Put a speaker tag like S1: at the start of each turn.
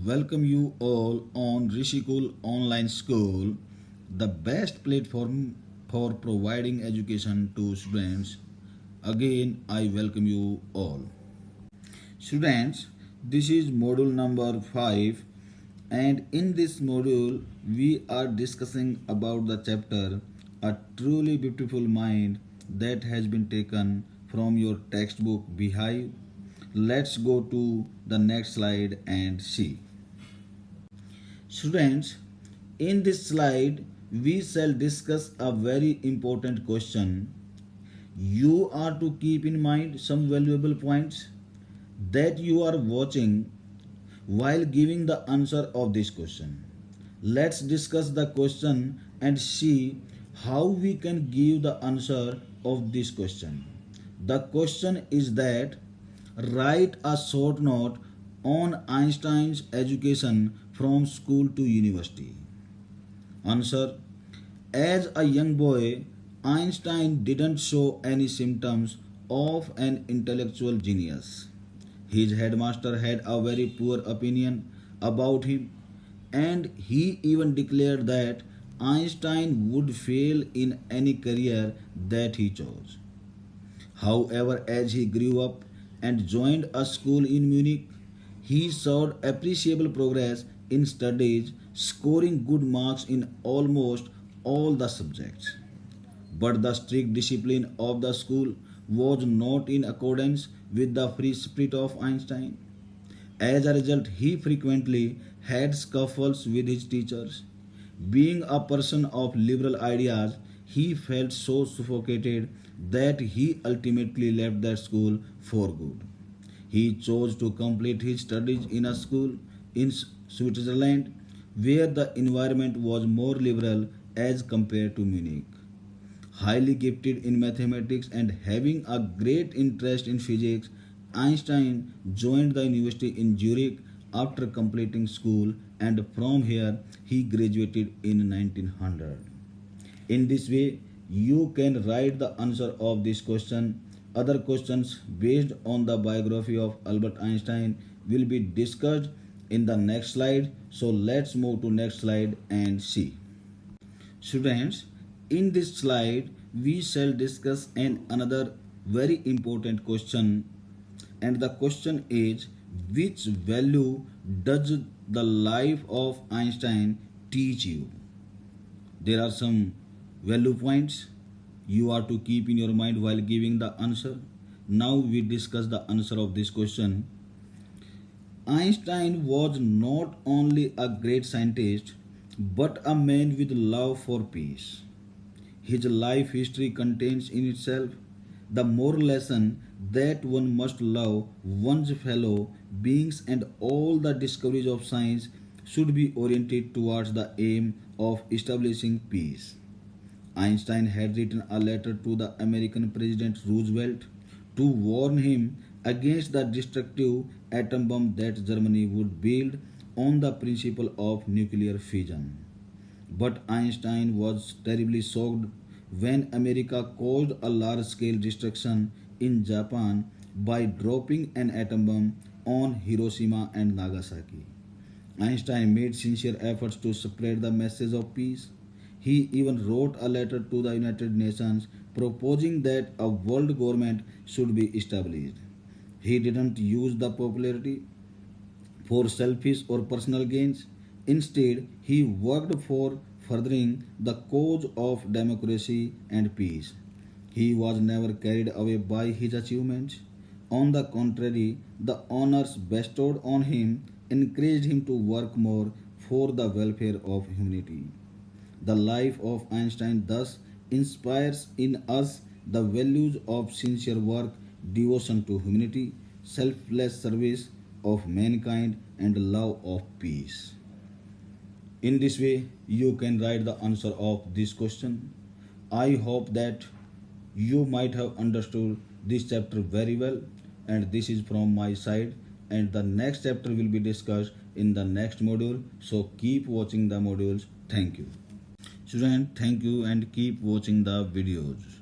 S1: welcome you all on Rishikul Online School, the best platform for providing education to students. Again, I welcome you all. Students, this is module number 5, and in this module we are discussing about the chapter A Truly Beautiful Mind that has been taken from your textbook Beehive. Let's go to the next slide and see. Students, in this slide we shall discuss a very important question. You are to keep in mind some valuable points that you are watching while giving the answer of this question. Let's discuss the question and see how we can give the answer of this question. The question is that write a short note on Einstein's education from school to university. Answer: as a young boy, Einstein didn't show any symptoms of an intellectual genius. His headmaster had a very poor opinion about him, and he even declared that Einstein would fail in any career that he chose. However, as he grew up and joined a school in Munich, he showed appreciable progress in studies, scoring good marks in almost all the subjects. But the strict discipline of the school was not in accordance with the free spirit of Einstein. As a result, he frequently had scuffles with his teachers. Being a person of liberal ideas, he felt so suffocated that he ultimately left that school for good. He chose to complete his studies in a school in Switzerland where the environment was more liberal as compared to Munich. Highly gifted in mathematics and having a great interest in physics, Einstein joined the university in Zurich after completing school, and from here he graduated in 1900. In this way, you can write the answer of this question. Other questions based on the biography of Albert Einstein will be discussed in the next slide. So let's move to next slide and see. Students, in this slide we shall discuss another very important question, and the question is, which value does the life of Einstein teach you? There are some value points you are to keep in your mind while giving the answer. Now we discuss the answer of this question. Einstein was not only a great scientist but a man with love for peace. His life history contains in itself the moral lesson that one must love one's fellow beings, and all the discoveries of science should be oriented towards the aim of establishing peace. Einstein had written a letter to the American President Roosevelt to warn him against the destructive atom bomb that Germany would build on the principle of nuclear fission. But Einstein was terribly shocked when America caused a large scale destruction in Japan by dropping an atom bomb on Hiroshima and Nagasaki. Einstein made sincere efforts to spread the message of peace. He even wrote a letter to the United Nations proposing that a world government should be established. He didn't use the popularity for selfish or personal gains. Instead, he worked for furthering the cause of democracy and peace. He was never carried away by his achievements. On the contrary, the honors bestowed on him encouraged him to work more for the welfare of humanity. The life of Einstein thus inspires in us the values of sincere work, devotion to humanity, selfless service of mankind, and love of peace. In this way, you can write the answer of this question. I hope that you might have understood this chapter very well, and this is from my side, and the next chapter will be discussed in the next module. So keep watching the modules. Thank you. Student, thank you, and keep watching the videos.